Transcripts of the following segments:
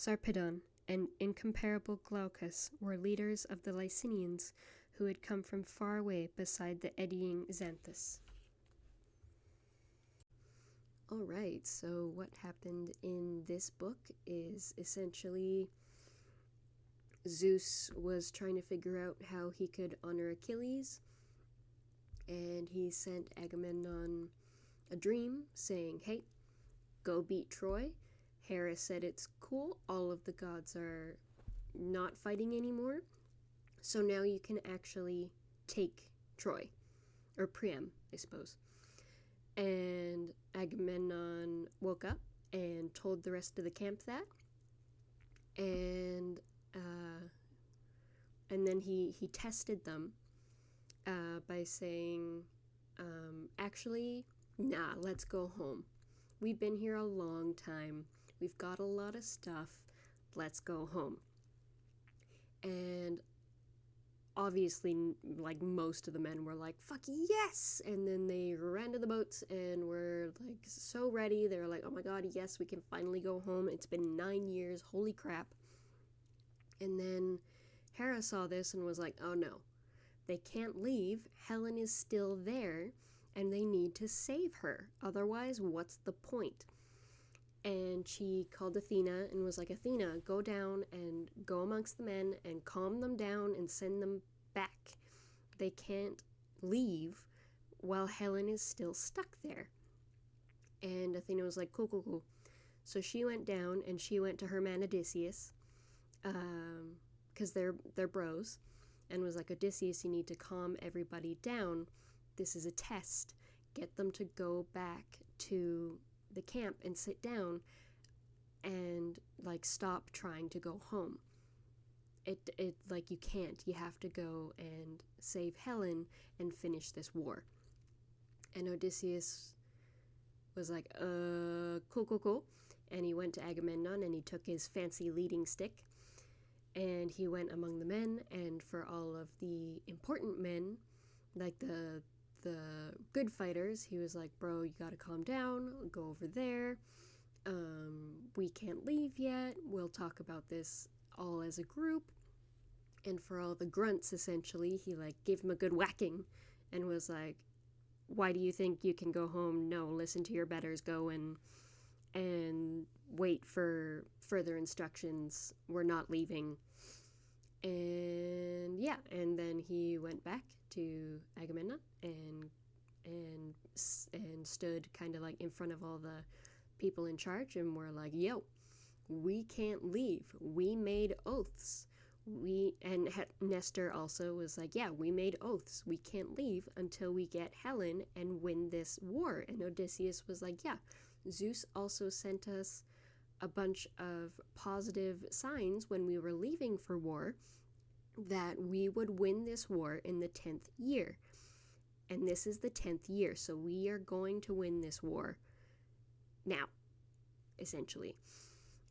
Sarpedon and incomparable Glaucus were leaders of the Lycinians who had come from far away beside the eddying Xanthus. Alright, so what happened in this book is essentially Zeus was trying to figure out how he could honor Achilles, and he sent Agamemnon a dream saying, hey, go beat Troy. Hera said it's cool, all of the gods are not fighting anymore, so now you can actually take Troy, or Priam, I suppose. And Agamemnon woke up and told the rest of the camp that, and then he tested them by saying, actually, nah, let's go home. We've been here a long time. We've got a lot of stuff. Let's go home. And obviously, like, most of the men were like, fuck yes! And then they ran to the boats and were, like, so ready. They were like, oh my god, yes, we can finally go home. It's been 9 years. Holy crap. And then Hera saw this and was like, oh no. They can't leave. Helen is still there, and they need to save her. Otherwise, what's the point? And she called Athena and was like, Athena, go down and go amongst the men and calm them down and send them back. They can't leave while Helen is still stuck there. And Athena was like, cool, cool, cool. So she went down and she went to her man Odysseus, because they're bros, and was like, Odysseus, you need to calm everybody down. This is a test. Get them to go back to the camp and sit down and, like, stop trying to go home. It like, you can't. You have to go and save Helen and finish this war. And Odysseus was like, cool, cool, cool. And he went to Agamemnon and he took his fancy leading stick and he went among the men, and for all of the important men, like the good fighters, he was like, bro, you gotta calm down, go over there, we can't leave yet, we'll talk about this all as a group. And for all the grunts, essentially, he, like, gave him a good whacking and was like, why do you think you can go home? No, listen to your betters, go and wait for further instructions, we're not leaving. And yeah, and then he went back to Agamemnon and stood kind of like in front of all the people in charge and were like, yo, we can't leave, we made oaths, Nestor also was like, yeah, we made oaths, we can't leave until we get Helen and win this war. And Odysseus was like, yeah, Zeus also sent us a bunch of positive signs when we were leaving for war that we would win this war in the 10th year. And this is the 10th year, so we are going to win this war now, essentially.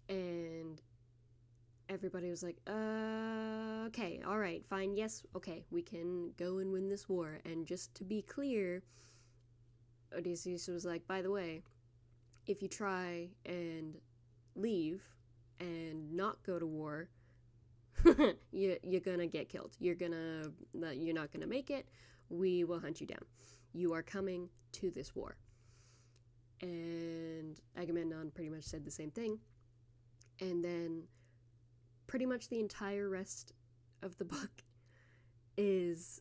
And everybody was like, okay, all right, fine, yes, okay, we can go and win this war. And just to be clear, Odysseus was like, by the way, if you try and leave and not go to war, you're gonna get killed. You're not gonna make it. We will hunt you down. You are coming to this war. And Agamemnon pretty much said the same thing. And then pretty much the entire rest of the book is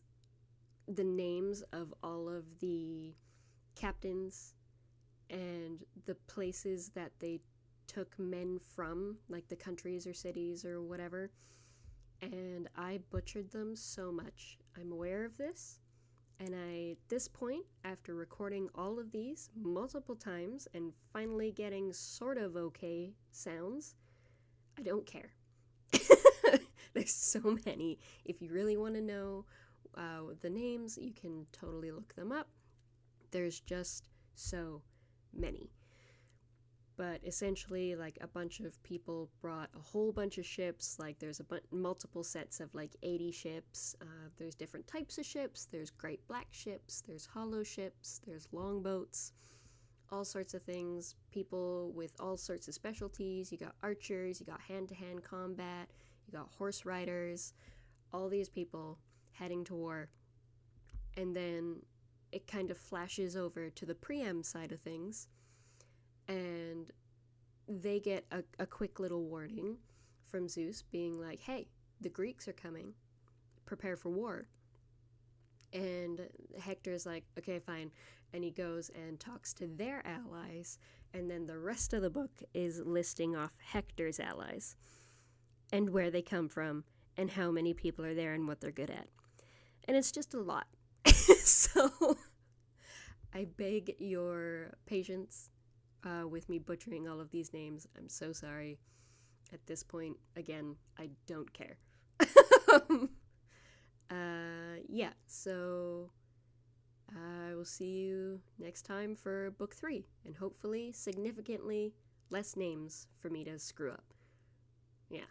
the names of all of the captains and the places that they took men from, like the countries or cities or whatever. And I butchered them so much. I'm aware of this. And at this point, after recording all of these multiple times and finally getting sort of okay sounds, I don't care. There's so many. If you really want to know the names, you can totally look them up. There's just so many. But essentially, like, a bunch of people brought a whole bunch of ships. Like, there's multiple sets of, like, 80 ships. There's different types of ships. There's great black ships. There's hollow ships. There's longboats. all sorts of things, people with all sorts of specialties. You got archers, you got hand-to-hand combat, you got horse riders, all these people heading to war. And then it kind of flashes over to the Priam side of things, and they get a quick little warning from Zeus being like, hey, the Greeks are coming, prepare for war. And Hector's like, okay, fine. And he goes and talks to their allies, and then the rest of the book is listing off Hector's allies and where they come from and how many people are there and what they're good at. And it's just a lot. So I beg your patience with me butchering all of these names. I'm so sorry. At this point, again, I don't care. Yeah, so I will see you next time for book 3, and hopefully significantly less names for me to screw up. Yeah.